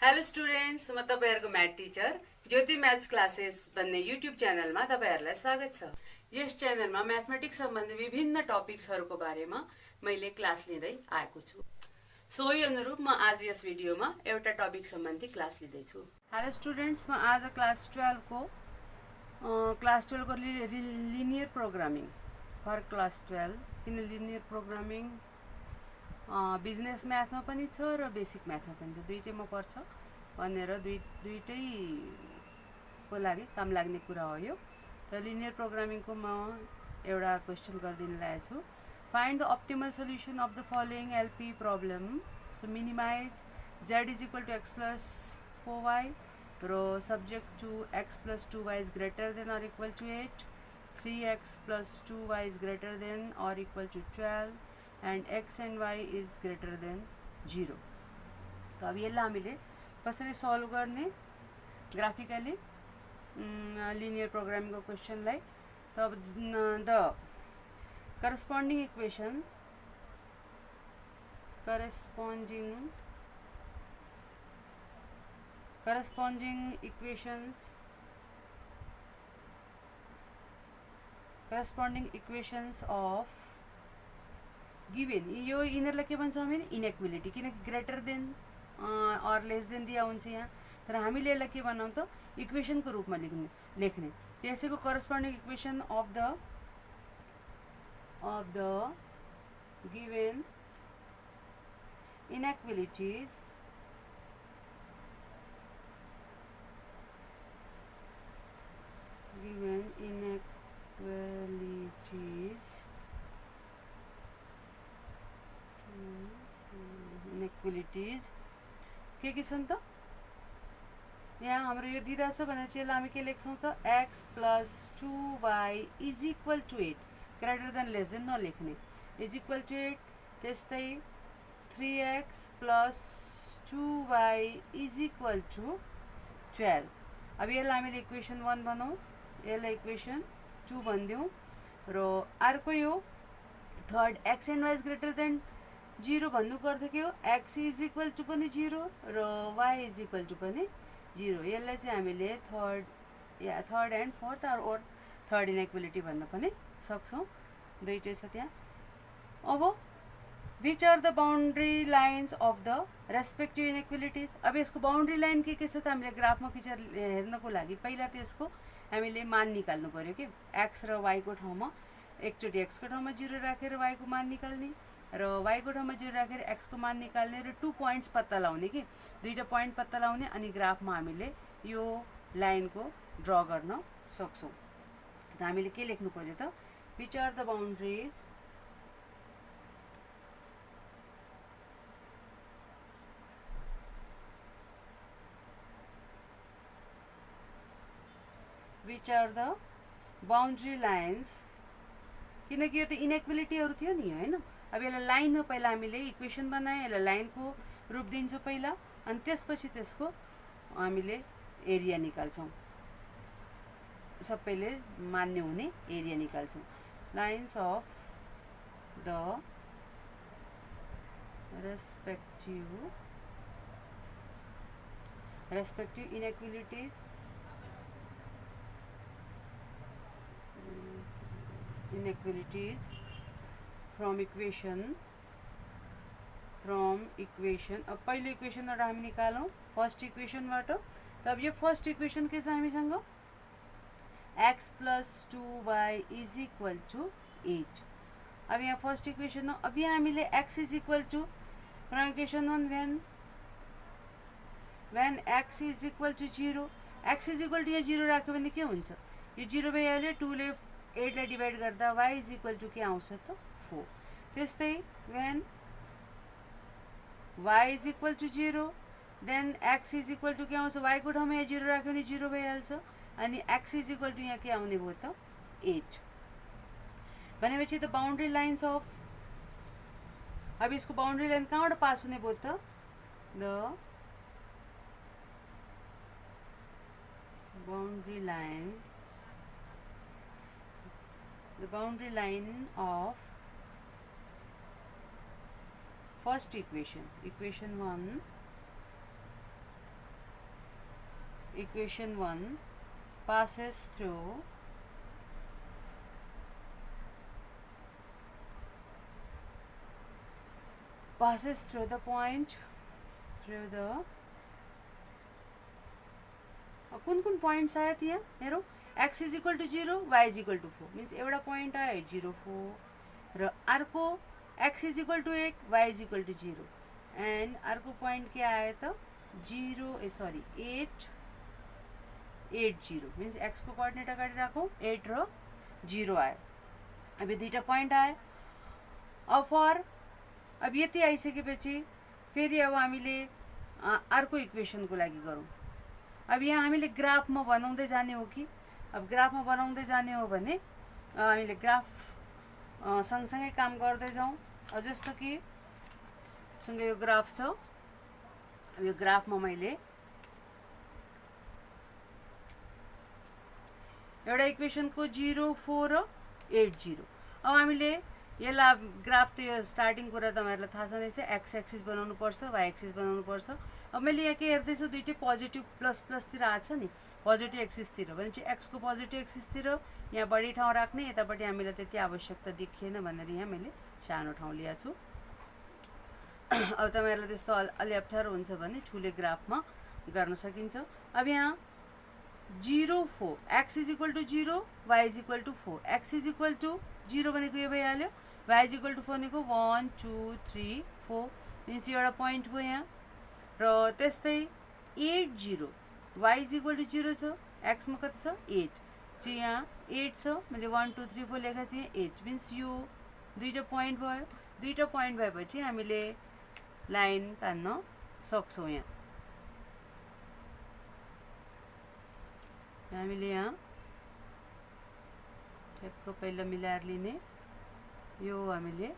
Hello students, म तपाईहरुको math teacher ज्योति maths classes भन्ने युट्युब च्यानलमा तपाईहरुलाई स्वागत छ। यस च्यानलमा म्याथमेटिक्स सम्बन्धी विभिन्न टपिक्सहरुको बारेमा मैले क्लास लिँदै आएको छु। सोही अनुरूप म आज यस भिडियोमा एउटा टपिक सम्बन्धी क्लास लिँदै छु। हेलो स्टुडेन्ट्स, म आज क्लास 12 को लिनियर प्रोग्रामिङ फर क्लास 12 किन लिनियर प्रोग्रामिङ बिजनेस म्याथमा पनि छ र बेसिक म्याथमा पनि छ, दुईटैमा पर्छ भनेर दुईटैको लागि काम लाग्ने कुरा हो यो। त लिनियर प्रोग्रामिङको म एउटा क्वेशन गरिदिन लागेको छु। Find the optimal solution of the following LP problem. So minimise z is equal to x plus 4y र subject to x plus 2y is greater than or equal to 8, 3x plus 2y is greater than or equal to 12 and x and y is greater than 0। तो अब यसलाई हामीले कसरी solve गर्ने graphically linear प्रोग्रामिङको क्वेशनलाई। त अब the corresponding equations of given यो यिनीहरूलाई के भन्छ भने इनइक्वालिटी, किनकि ग्रेटर देन और लेस देन दिया हुन्छ यहाँ, तर हामीले यसलाई के बनाउँ त इक्वेशनको रूपमा लेख्ने। त्यसैको corresponding equation of the given inequalities के छन् त यहाँ हाम्रो यो दिइरहेछ भनेर चाहिँ यसलाई हामी के लेख्छौँ त x plus 2y is equal to 8, greater than less than नलेख्ने, इज इक्वल टू 8। त्यस्तै 3x plus 2y is equal to 12। अब यसलाई हामीले इक्वेशन 1 बनाऊँ, यसलाई इक्वेशन 2 भनिदिउँ र अर्को यो third x and y is greater than 0 भन्नु पर्छ के हो, x इज इक्वल टू पनि 0 र y इज इक्वल टू पनि 0। यसलाई चाहिँ हामीले third and fourth or third inequality भन्न पनि सक्छौँ, दुईटै छ त्यहाँ। अब which are the boundary lines of the respective inequalities. अब यसको बाउन्ड्री लाइन के छ त हामीले ग्राफमा खिचेर हेर्नको लागि पहिला त्यसको हामीले मान निकाल्नु पर्यो कि x र y को ठाउँमा एकचोटि x को ठाउँमा 0 राखेर y को मान निकाल्ने र y को ठाउँमा 0 राखेर x को मान निकाल्ने र 2 पोइन्ट्स पत्ता लगाउने कि दुईटा पोइन्ट पत्ता लगाउने, अनि ग्राफमा हामीले यो लाइनको ड्र गर्न सक्छौँ। त हामीले के लेख्नु पर्यो त विच आर द बाउन्ड्रिज लाइन्स, किनकि यो त इनइक्वालिटीहरू थियो नि हैन। अब यसलाई लाइन हो, पहिला हामीले इक्वेशन बनाए, यसलाई लाइनको रूप दिन्छौँ पहिला, अनि त्यसपछि त्यसको हामीले एरिया निकाल्छौँ, सबैले मान्य हुने एरिया निकाल्छौँ। Lines of the respective inequalities from equation। अब पहिलो इक्वेशनबाट हामी निकालौँ फर्स्ट इक्वेशनबाट। तब यो फर्स्ट इक्वेशन के छ हामीसँग x plus 2y is equal to 8। अब यहाँ फर्स्ट इक्वेशन हो, अब यहाँ हामीले x is equal to from equation 1 when x is equal to 0, x is equal to यहाँ 0 राख्यो भने के हुन्छ, यो 0 भइहाल्यो, 2 ले 8 लाई डिवाइड गर्दा y इज इक्वल टू के आउँछ त 4। त्यस्तै when y is equal to 0 then x is equal to के आउँछ, y को ठाउँमा यहाँ 0 राख्यो भने 0 भइहाल्छ, अनि x इज इक्वल टू यहाँ के आउने भयो त 8। भनेपछि त बाउन्ड्री लाइन्स अफ, अब यसको बाउन्ड्री लाइन कहाँबाट पास हुने भयो त the boundary line of first equation 1 equation 1 passes through the point कुन पोइन्ट्स आयो त्यहाँ हेरौँ x is equal to 0 y is equal to 4 means एउटा पोइन्ट आयो 0 4 र अर्को x is equal to 8 y is equal to 0 and अर्को point के आयो त 8 8 0 मिन्स x को कोअर्डिनेट अगाडि राखौँ 8 र 0 आयो अब यो दुईटा पोइन्ट आयो अब यति आइसकेपछि फेरि अब हामीले अर्को इक्वेसनको लागि गरौँ अब यहाँ हामीले ग्राफमा बनाउँदै जाने हो कि अब ग्राफमा बनाउँदै जाने हो भने हामीले ग्राफ सँगसँगै काम गर्दै जाउँ जस्तो कि सँगै यो ग्राफ छ यो ग्राफमा मैले एउटा इक्वेसनको 0 4 र 8 0 अब हामीले यसलाई ग्राफ त यो स्टार्टिङ कुरा तपाईहरुलाई थाहा छ नै छ एक्स एक्सिस बनाउनु पर्छ वाई एक्सिस बनाउनु पर्छ अब मैले यहाँ के हेर्दैछु दुईटै पोजिटिभ प्लस प्लस तिर आछ नि पोजिटिभ एक्सिस तिर भनेपछि एक्स को पोजिटिभ एक्सिस तिर यहाँ बढी ठाउँ राख्ने यतापट्टि हामीलाई त्यति आवश्यकता देखिएन भनेर यहाँ मैले सानो ठाउँ लिएको छु अब तपाईहरुलाई त्यस्तो अलि अप्ठ्यारो हुन्छ भने ठुले ग्राफमा गर्न सकिन्छ अब यहाँ 0 4 x is equal to 0 y is equal to 4 x is equal to 0 भनेको यो भइहाल्यो y इज इक्वल टू 4 भनेको 1 2 3 4 मिन्स एउटा पोइन्ट भयो यहाँ र त्यस्तै 8 0 y इज इक्वल टू 0 छ x मा कति छ 8 चाहिँ यहाँ 8 छ मैले 1 2 3 4 लेखा चाहिँ 8 मिन्स यो दुईटा पोइन्ट भयो दुईटा पोइन्ट भएपछि हामीले लाइन तान्न सक्छौँ यहाँ हामीले यहाँ ठ्याक्क पहिला मिलाएर लिने यो हामीले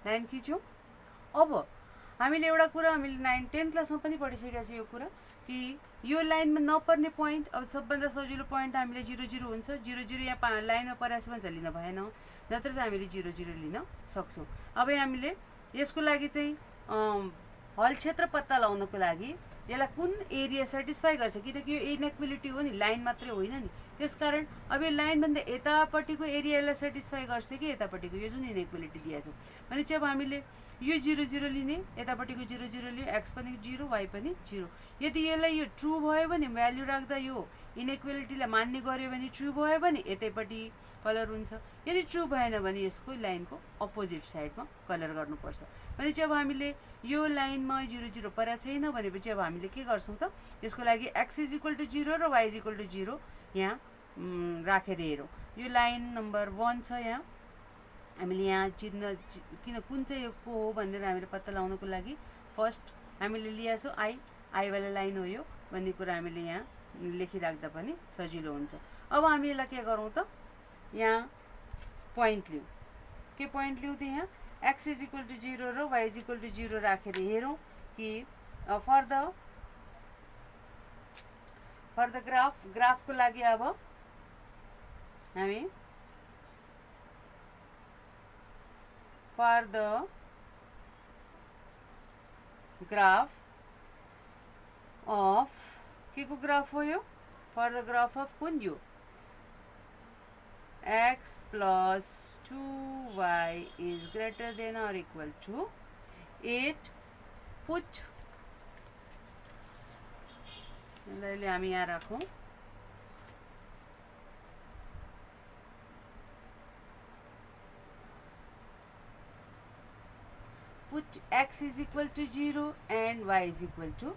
लाइन खिच्यौँ अब हामीले एउटा कुरा हामीले 9 10 क्लासमा पनि पढिसकेका छौँ यो कुरा कि यो लाइनमा नपर्ने पोइन्ट अब सबभन्दा सजिलो पोइन्ट हामीले 0 0 हुन्छ 0 0 यहाँ लाइनमा परेछ भने चाहिँ लिन भएन नत्र चाहिँ हामीले 0 0 लिन सक्छौँ अब हामीले यसको लागि चाहिँ हल क्षेत्र पत्ता लगाउनको लागि यसलाई कुन एरिया सेटिस्फाई गर्छ किनकि यो इनइक्वालिटी हो नि लाइन मात्रै होइन नि त्यसकारण अब यो लाइन भन्दा यतापट्टिको एरियालाई सेटिस्फाई गर्छ कि यतापट्टिको यो जुन इनइक्वालिटी दिएको छ भने चाहिँ अब हामीले यो 0 0 लिने यतापट्टिको 0 0 लियो एक्स पनि 0 वाई पनि 0 यदि यसलाई यो ट्रु भयो भने भ्याल्यु राख्दा यो इनइक्वालिटीलाई मान्ने गर्यो भने ट्रु भयो भने यतैपट्टि कलर हुन्छ यदि ट्रु भएन भने यसको लाइनको अपोजिट साइडमा कलर गर्नुपर्छ भने चाहिँ अब हामीले यो लाइनमा 0 0 परेको छैन भनेपछि अब हामीले के गर्छौँ त यसको लागि x इज इक्वल टू 0 र y इज इक्वल टू 0 यहाँ राखेर हेरौँ यो लाइन नम्बर 1 छ यहाँ हामीले यहाँ चिन्ह किन कुन चाहिँ यो को हो भनेर हामीले पत्ता लगाउनको लागि फर्स्ट हामीले लिएको छौँ आई वाला लाइन हो यो भन्ने कुरा हामीले यहाँ लेखिराख्दा पनि सजिलो हुन्छ अब हामी यसलाई के गरौँ त यहाँ पोइन्ट लिउँ के पोइन्ट लिउँ त यहाँ x इज इक्वल टू 0 र y इज इक्वल टू 0 राखेर हेरौँ कि फर द ग्राफको लागि अब हामी फर द ग्राफ अफ के को ग्राफ हो यो फर द ग्राफ अफ कुन यो x plus 2y is greater than or equal to 8 put यसलाई हामी यहाँ राखौँ put x is equal to 0 and y is equal to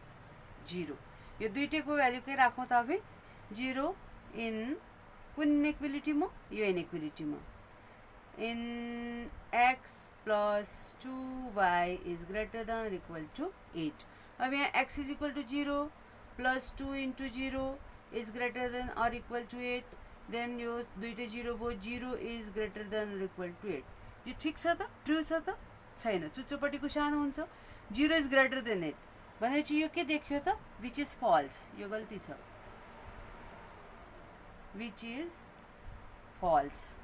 0 यो दुईटैको भ्यालु के राखौँ त अब 0 इन कुन इनइक्वालिटीमा यो इनइक्वालिटीमा in x plus 2y is greater than or equal to 8 अब यहाँ x is equal to 0 plus 2 into 0 is greater than or equal to 8 then यो दुईटै 0 भयो 0 is greater than or equal to 8 यो ठिक छ त ट्रु छ त छैन चुच्चोपट्टिको सानो हुन्छ 0 is greater than 8 भनेपछि यो के देखियो त which is false यो गल्ती छ which is false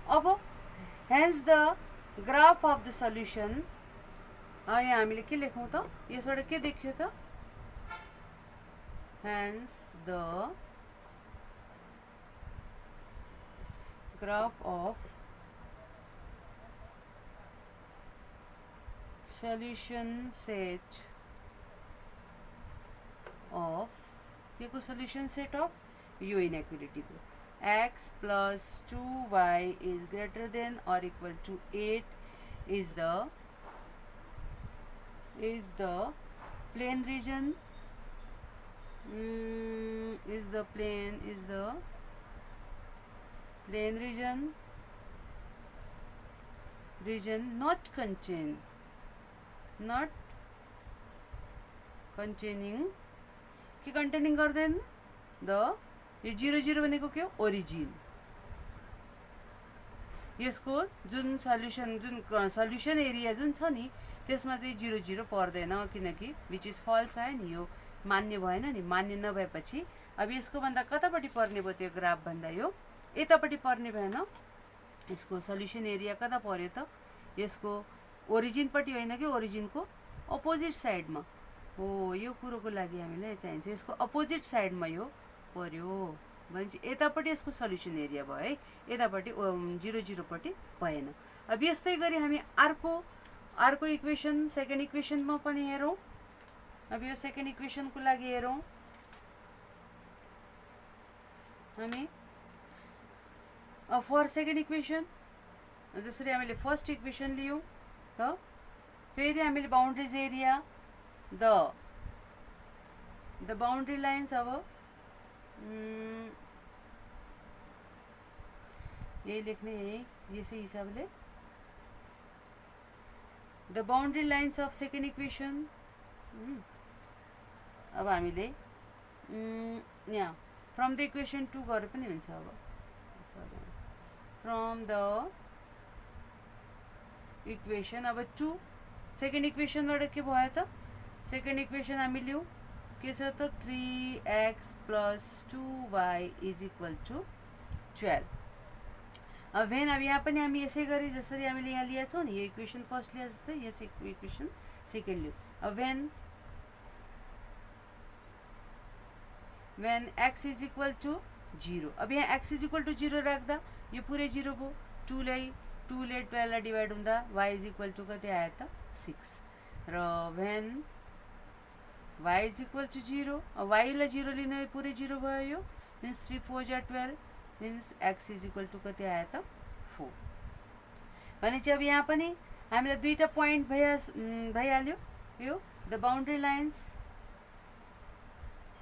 अब hence the graph of the solution यहाँ हामीले के लेखौँ त, यसबाट के देखियो त, hence the graph of solution set of के को solution set of यो inequality को x plus 2y is greater than or equal to 8 is the plane region, is the plane region not containing के containing गर्दैन the, यो 0 0 भनेको के हो, ओरिजिन। यसको जुन सल्युसन एरिया जुन छ नि त्यसमा चाहिँ 0 0 पर्दैन, किनकि विच इज फल्स आयो नि, यो मान्य भएन नि। मान्य नभएपछि अब यसको भन्दा कतापट्टि पर्ने भयो त्यो ग्राफ भन्दा, यो यतापट्टि पर्ने भएन। यसको सल्युसन एरिया कता पर्यो त, यसको ओरिजिनपट्टि होइन कि ओरिजिनको अपोजिट साइडमा हो। यो कुरोको लागि हामीलाई चाहिन्छ यसको अपोजिट साइडमा यो पर्यो भनेपछि यतापट्टि यसको सल्युसन एरिया भयो है, यतापट्टि 0 0 पट्टि भएन। अब यस्तै गरी हामी अर्को इक्वेसन सेकेन्ड इक्वेसनमा पनि हेरौँ। अब यो सेकेन्ड इक्वेसनको लागि हेरौँ हामी। फर सेकेन्ड इक्वेसन जसरी हामीले फर्स्ट इक्वेसन लियौँ त, फेरि हामीले बाउन्ड्रिज एरिया द बाउन्ड्री लाइन्स, अब यही लेख्ने है यसै हिसाबले, the boundary lines of second equation. अब हामीले यहाँ फ्रम द इक्वेसन 2 गरे पनि हुन्छ। अब फ्रम द इक्वेसन अब 2 सेकेन्ड इक्वेसनबाट के भयो त, सेकेन्ड इक्वेसन हामी लियौँ के छ त, 3x plus 2y is equal to 12। अब भेन अब यहाँ पनि हामी यसै गरी जसरी हामीले यहाँ लिएको छौँ नि, यो इक्वेसन फर्स्ट लिएको जस्तै यस इक्वेसन सेकेन्ड लियौँ। अब when x is equal to 0, अब यहाँ x is equal to 0 राख्दा यो पुरै 0 भयो। 2 ले 12 लाई डिभाइड हुँदा y is equal to कति आयो त, 6। र when y is equal to 0, y लाई 0 लिने पुरै 0 भयो, यो मिन्स 3 4 जा 12 means x is equal to कति आयो त, 4। भनेपछि अब यहाँ पनि हामीलाई दुईटा पोइन्ट भइहाल्यो। यो the boundary lines,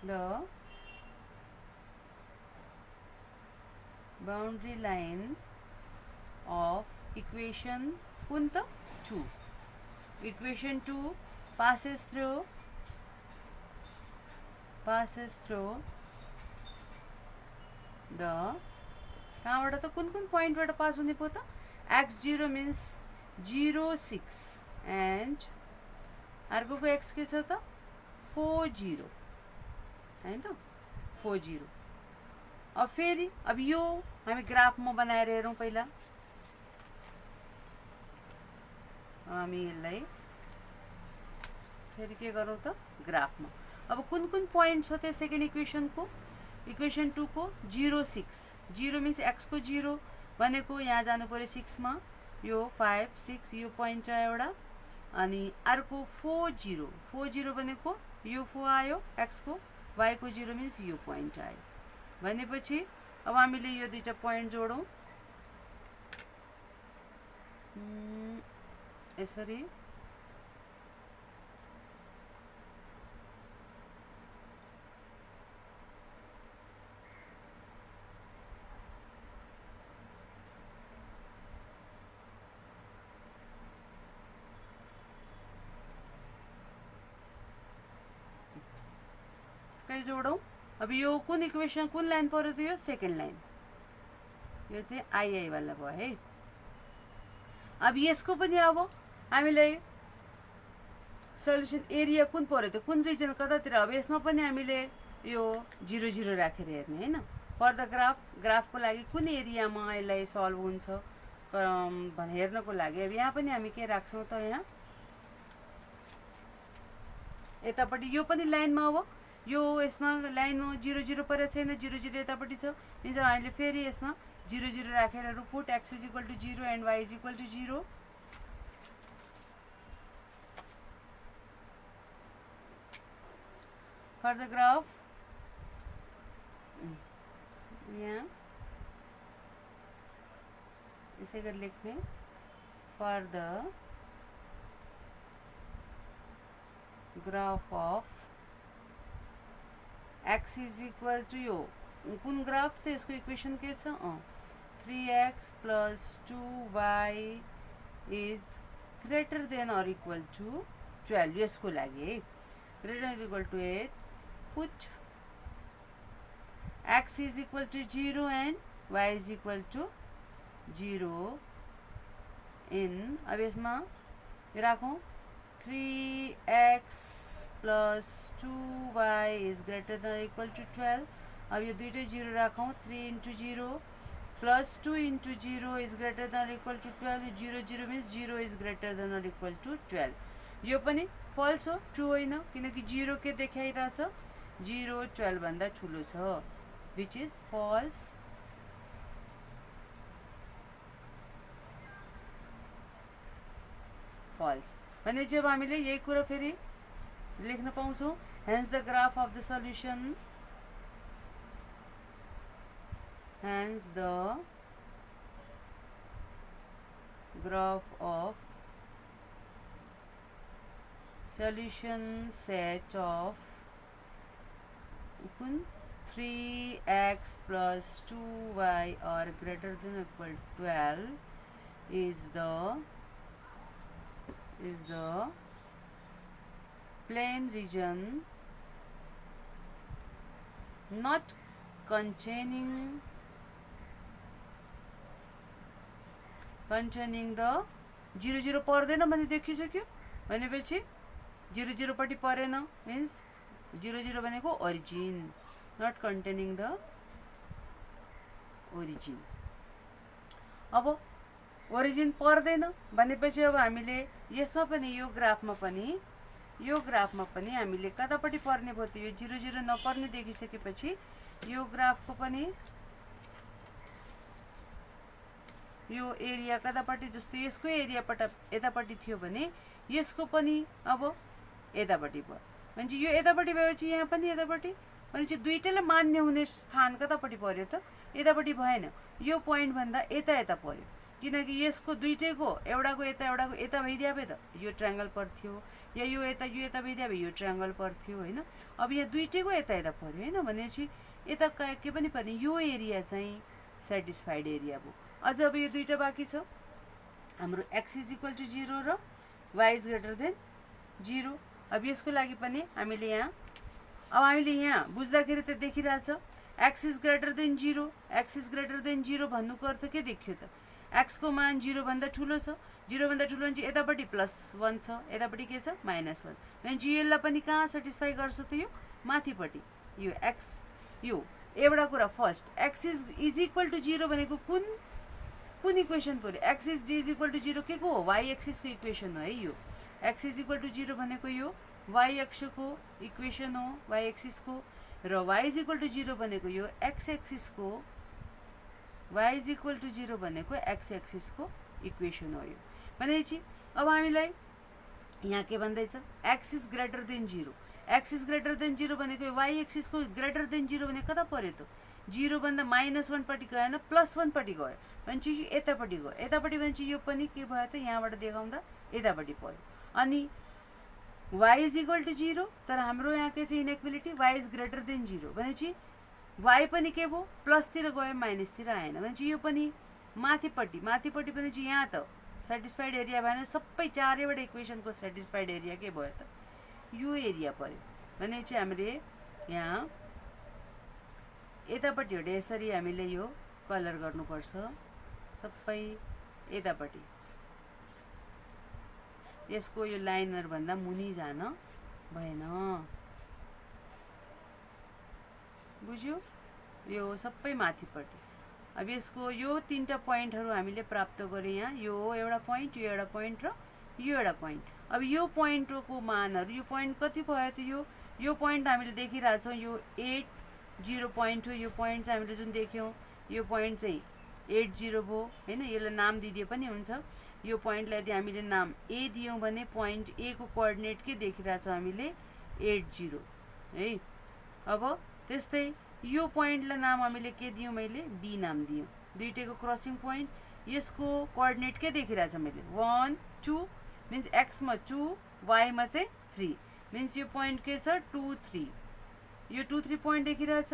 the boundary line of equation कुन त, 2। इक्वेसन 2 passes through the, कहाँबाट त कुन पोइन्टबाट पास हुने पो त, x0 मिन्स 0 6 एन्ड अर्कोको x के छ त, 4 0 हैन त, 4 0। अब फेरि अब यो हामी ग्राफमा बनाएर हेरौँ। पहिला हामी यसलाई फेरि के गरौँ त, ग्राफमा। अब कुन पोइन्ट छ त्यो सेकेन्ड इक्वेसनको, इक्वेसन 2 को 0 6, 0 मिन्स x को 0 भनेको यहाँ जानु पर्यो 6 मा, यो 5 6 यो पोइन्ट छ एउटा। अनि अर्को 4 0 भनेको यो 4 आयो x को, y को 0 मिन्स यो पोइन्ट आयो। भनेपछि अब हामीले यो दुईटा पोइन्ट जोडौँ यसरी। कहीं जोड़ो। अब यो कुन इक्वेसन कुन लाइन पर्यो त, यो सेकेन्ड लाइन, यो चाहिँ आई वाला भयो है। अब यसको पनि अब हामीलाई सल्युसन एरिया कुन पर्यो त, कुन रिजन कतातिर। अब यसमा पनि हामीले यो 0 0 राखेर हेर्ने हैन। फर द ग्राफको लागि कुन एरियामा यसलाई सल्भ हुन्छ भनेर हेर्नको लागि अब यहाँ पनि हामी के राख्छौँ त, यहाँ यतापट्टि यो पनि लाइनमा अब यो यसमा लाइनमा 0 0 परेको छैन 0 0 यतापट्टि छ मिन्स हामीले फेरि यसमा 0 0 राखेर put x is equal to 0 and y is equal to 0 for the graph यहाँ यसै गरी लेख्ने for the graph of x is equal to यो कुन ग्राफ त यसको इक्वेसन के छ 3x plus 2y is greater than or equal to 12 यसको लागि है greater is equal to 8 put x is equal to 0 and y is equal to 0 in अब यसमा राखौँ 3x plus 2y is greater than equal to 12 अब यो दुईटै 0 राखौँ 3 into 0 plus 2 into 0 is greater than equal to 12 0 0 means 0 is greater than equal to 12 यो पनि falls हो ट्रु होइन किनकि 0 के देखाइरहेछ 0 12 भन्दा ठुलो छ विच इज फल्स फल्स भनेपछि अब हामीले यही कुरा फेरि लेख्न पाउँछौँ hence the graph of the solution hence the graph of solution set of 3x plus 2y are greater than or equal to 12 is the plane region not containing the 0 0 पर्दैन भने देखिसक्यो भनेपछि 0 0 पट्टि परेन मिन्स 0 0 भनेको origin not containing the origin अब origin पर्दैन भनेपछि अब हामीले यसमा पनि यो ग्राफमा पनि हामीले कतापट्टि पर्ने भयो त यो 0 0 नपर्ने देखिसकेपछि यो ग्राफको पनि यो एरिया कतापट्टि जस्तो यसको एरिया यतापट्टि थियो भने यसको पनि अब यतापट्टि भयो भनेपछि यो यतापट्टि भएपछि यहाँ पनि यतापट्टि भनेपछि दुईटैले मान्य हुने स्थान कतापट्टि पर्यो त यतापट्टि भएन यो पोइन्ट भन्दा यता पर्यो किनकि यसको दुईटैको एउटाको यता भइदिए भए त यो ट्रायंगल पर्थ्यो या यो यता भइदिए भए यो ट्रायंगल पर्थ्यो होइन अब यहाँ दुईटैको यता पर्यो होइन भनेपछि यता के पनि पर्ने यो एरिया चाहिँ सेटिस्फाइड एरिया भयो अझ अब यो दुईटा बाँकी छ हाम्रो x इज इक्वल टु 0 र y इज ग्रेटर देन 0 अब यसको लागि पनि हामीले यहाँ बुझ्दाखेरि त देखिरहेछ x इज ग्रेटर देन 0 भन्नुको अर्थ के देखियो त x को मान 0 भन्दा ठुलो छ 0 भन्दा ठुलो भने यतापट्टि +1 छ यतापट्टि के छ -1 भनेपछि यसलाई पनि कहाँ सेटिस्फाई गर्छ त यो माथिपट्टि यो x यो एउटा कुरा first x is equal to 0 भनेको कुन इक्वेसन पर्यो x इज इक्वल टु 0 के को हो y एक्सिस को इक्वेसन हो है यो x इज इक्वल टु 0 भनेको यो y अक्ष को इक्वेसन हो y एक्सिस को र y इज इक्वल टु 0 भनेको यो x एक्सिस को y इज इक्वल टु 0 भनेको x एक्सिस को इक्वेसन हो यो भनेपछि अब हामीलाई यहाँ के भन्दैछ x इज ग्रेटर देन 0 भनेको y एक्सिस को ग्रेटर देन 0 भने कता पर्यो त 0 भन्दा -1 पट्टि गएन +1 पट्टि गयो भनेपछि यो यतापट्टि गयो यतापट्टि भनेपछि यो पनि के भयो त यहाँबाट देखाउँदा यतापट्टि पर्यो अनि y इज इक्वल टु 0 तर हाम्रो यहाँ के छ inequality y is greater than 0 भनेपछि y पनि के भयो प्लसतिर गयो माइनसतिर आएन भनेपछि यो पनि माथिपट्टि भनेपछि यहाँ त सेटिस्फाइड एरिया भएन सबै चारैवटा इक्वेसनको सेटिस्फाइड एरिया के भयो त यो एरिया पर्यो भनेपछि हामीले यहाँ यतापट्टि एउटा यसरी हामीले यो कलर गर्नुपर्छ सबै यतापट्टि यसको यो लाइनहरु भन्दा मुनि जान भएन बुझ्यो यो सबै माथिपट्टि अब यसको यो तीनटा पोइन्टहरु हामीले प्राप्त गरे यहाँ यो एउटा पोइन्ट यो एउटा पोइन्ट र यो एउटा पोइन्ट अब यो पोइन्टको मानहरू, यो पोइन्ट कति भयो त? यो पोइन्ट हामीले देखिरहेछौँ, यो 80 पोइन्ट हो। यो पोइन्ट चाहिँ हामीले जुन देख्यौँ, यो पोइन्ट चाहिँ 80 भयो होइन। यसलाई नाम दिदिए पनि हुन्छ। यो पोइन्टलाई यदि हामीले नाम ए दियौँ भने पोइन्ट ए को कोअर्डिनेट के देखिरहेछौँ हामीले? 80 है। अब त्यस्तै यो पोइन्टलाई नाम हामीले के दियौँ? मैले बी नाम दियौँ। दुईटैको क्रसिङ पोइन्ट, यसको कोअर्डिनेट के देखिरहेछ मैले? 1 2 मिन्स एक्समा 2, वाईमा चाहिँ 3 मिन्स यो पोइन्ट के छ? 2 3। यो 2 3 पोइन्ट देखिरहेछ।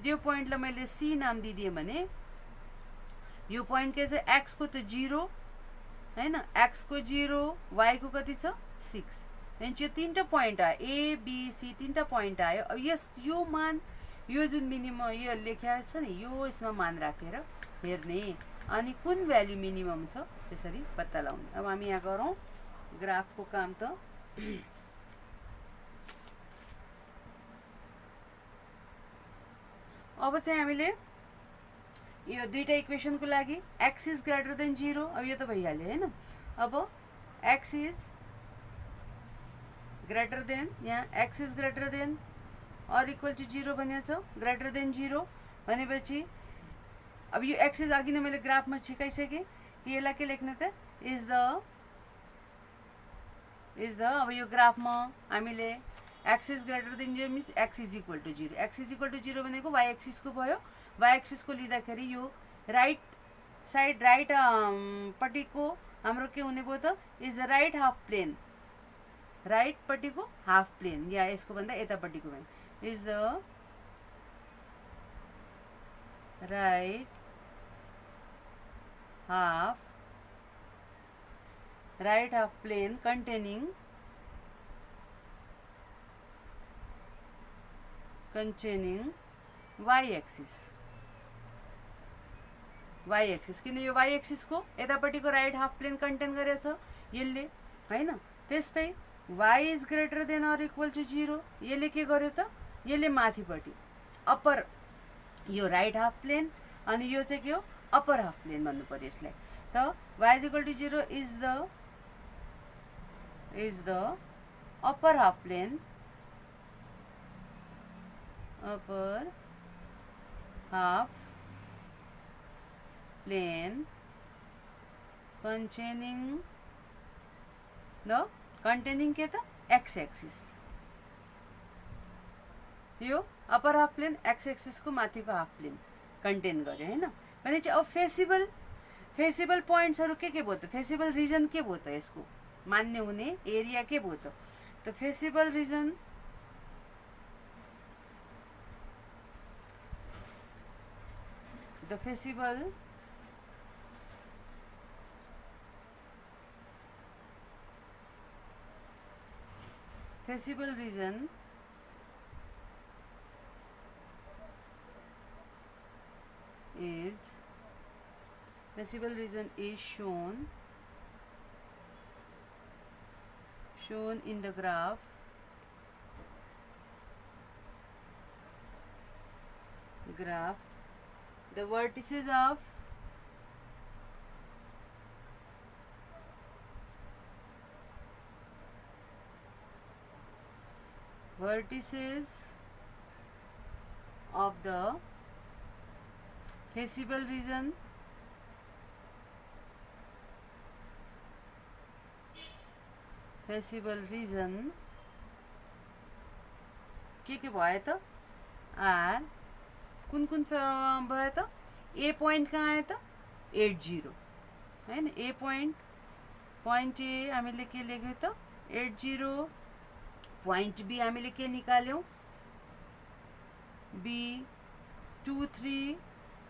यो पोइन्टलाई मैले सी नाम दिदिएँ भने यो पोइन्ट के छ? एक्सको त 0 होइन, एक्सको 0, वाईको कति छ? 6 मिन्स यो तीनटा पोइन्ट आयो, ए बी सी तीनटा पोइन्ट आयो। अब यो मान, यो जुन मिनिमम यो लेखेको छ नि, यो यसमा मान राखेर हेर्ने अनि कुन भ्याल्यु मिनिमम छ त्यसरी पत्ता लगाउने। अब हामी यहाँ गरौँ ग्राफको काम त। अब चाहिँ हामीले यो दुईटा इक्वेसनको लागि एक्स इज ग्रेटर देन 0, अब यो त भइहाल्यो होइन। अब एक्स इज ग्रेटर देन, यहाँ x is greater than or equal to 0 भनेको छ, ग्रेटर देन 0 भनेपछि अब यो एक्स इज अघि नै मैले ग्राफमा सिकाइसकेँ कि यसलाई के लेख्ने त? इज द अब यो ग्राफमा हामीले x is greater than 0 means x is equal to 0। X is equal to 0 भनेको वाइ एक्सिसको भयो। वाइ एक्सिसको लिँदाखेरि यो राइट साइड, राइट पट्टिको हाम्रो के हुने भयो त? Is the right half plane, राइटपट्टिको हाफ प्लेन, या यसको भन्दा यतापट्टिको plane is the right half plane containing y axis, किन यो y एक्सिसको यतापट्टिको राइट हाफ प्लेन कन्टेन गरेछ यसले होइन। त्यस्तै y is greater than or equal to 0, यसले के गर्यो त? यसले माथिपट्टि अप्पर, यो राइट हाफ प्लेन अनि यो चाहिँ के हो? अप्पर हाफ प्लेन भन्नु पर्यो यसलाई त। y is equal to 0 is the upper half plane, upper half plane containing के त? X axis. यो अप्पर हाफ प्लेन एक्स एक्सिसको माथिको हाफ प्लेन कन्टेन गर्यो होइन। भनेपछि अब फेसिबल पोइन्ट्सहरू के भयो त? फेसिबल रिजन के भयो त? यसको मान्य हुने एरिया के भयो त? त feasible region feasible region is shown in the graph the vertices of the feasible region के भयो त? आर कुन भयो त? ए पोइन्ट कहाँ आयो त? 80 होइन। ए पोइन्ट ए हामीले के लेख्यौँ त? 80। पोइन्ट बी हामीले के निकाल्यौँ? बी 2 3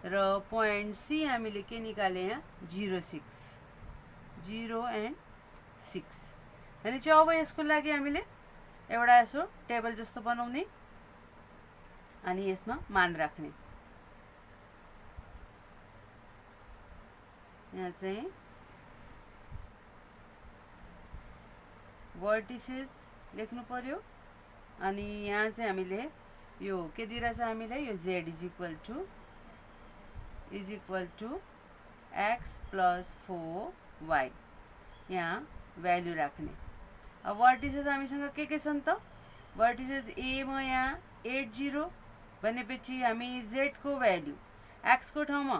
र पोइन्ट सी हामीले के निकाले? यहाँ 0 एन्ड 6 भनेपछि अब यसको लागि हामीले एउटा यसो टेबल जस्तो बनाउने अनि यसमा मान राख्ने। यहाँ चाहिँ भर्टिसेस लेख्नु पर्यो अनि यहाँ चाहिँ हामीले यो के दिइरहेछ हामीलाई? यो z is equal to x + 4y यहाँ भ्यालु राख्ने। अब भर्टिसेस हामीसँग के छन् त भर्टिसेस ए मा यहाँ 8 0 भनेपछि हामी z को भ्याल्यु x को ठाउँमा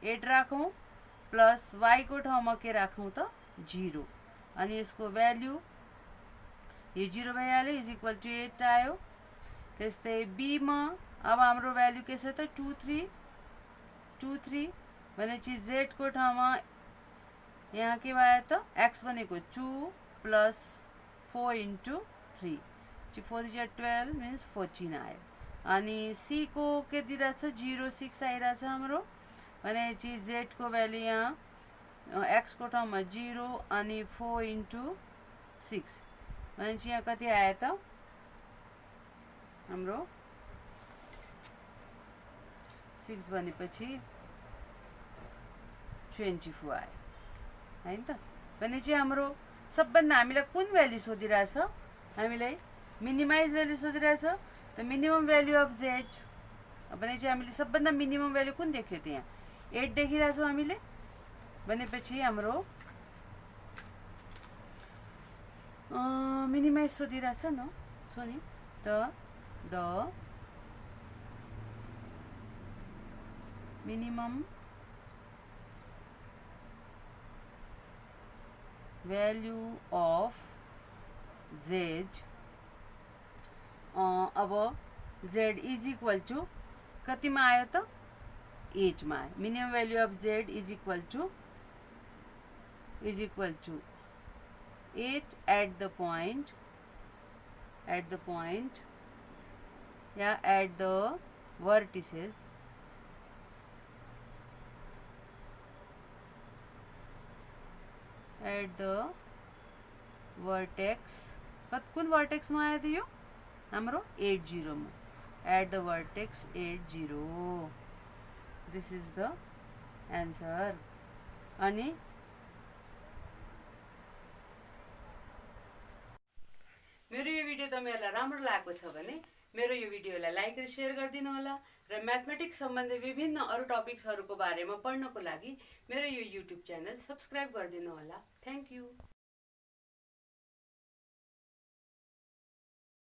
8 राखौँ प्लस y को ठाउँमा के राखौँ त 0 अनि यसको भ्याल्यु यो 0 भइहाल्यो इज इक्वल टु 8 आयो। त्यस्तै b मा अब हाम्रो भ्याल्यु के छ त 2 3 भनेपछि z को ठाउँमा यहाँ के भयो त x भनेको 2 प्लस 4 इन्टु 3 4 12 मिन्स 14 आयो। अनि c को के दिइरहेछ 0 6 आइरहेछ हाम्रो भनेपछि z को भ्याल्यु यहाँ x को ठाउँमा 0 अनि 4 इन्टु 6 भनेपछि यहाँ कति आयो त हाम्रो 6 भनेपछि 24 आयो हैन त। भनेपछि हाम्रो सबभन्दा हामीलाई कुन भ्याल्यु सोधिरहेछ हामीलाई मिनिमाइज भ्याल्यु सोधिरहेछ त मिनिमम भ्याल्यु अफ z भनेपछि हामीले सबभन्दा मिनिमम भ्याल्यु कुन देख्यो त यहाँ 8 देखिरहेछौँ हामीले भनेपछि हाम्रो मिनिमाइज सोधिरहेछ न सोनी त the minimum value of z अब z इज इक्वल टु कतिमा आयो त 8 मा आयो। Minimum value of z is equal to 8 at the point या at the vertices at the vertex कुन vertex मा आयो त यो हाम्रो 8 0 मा at the vertex 8 0 this is the answer। अनि मेरो यो भिडियो तपाईहरुलाई राम्रो लागेको छ भने मेरो यो भिडियोलाई लाइक र शेयर गरिदिनु होला र म्याथमेटिक्स सम्बन्धी विभिन्न अरु टपिक्सहरुको बारेमा पढ्नको लागि मेरो यो युट्युब च्यानल सब्स्क्राइब गरिदिनु होला। Thank you.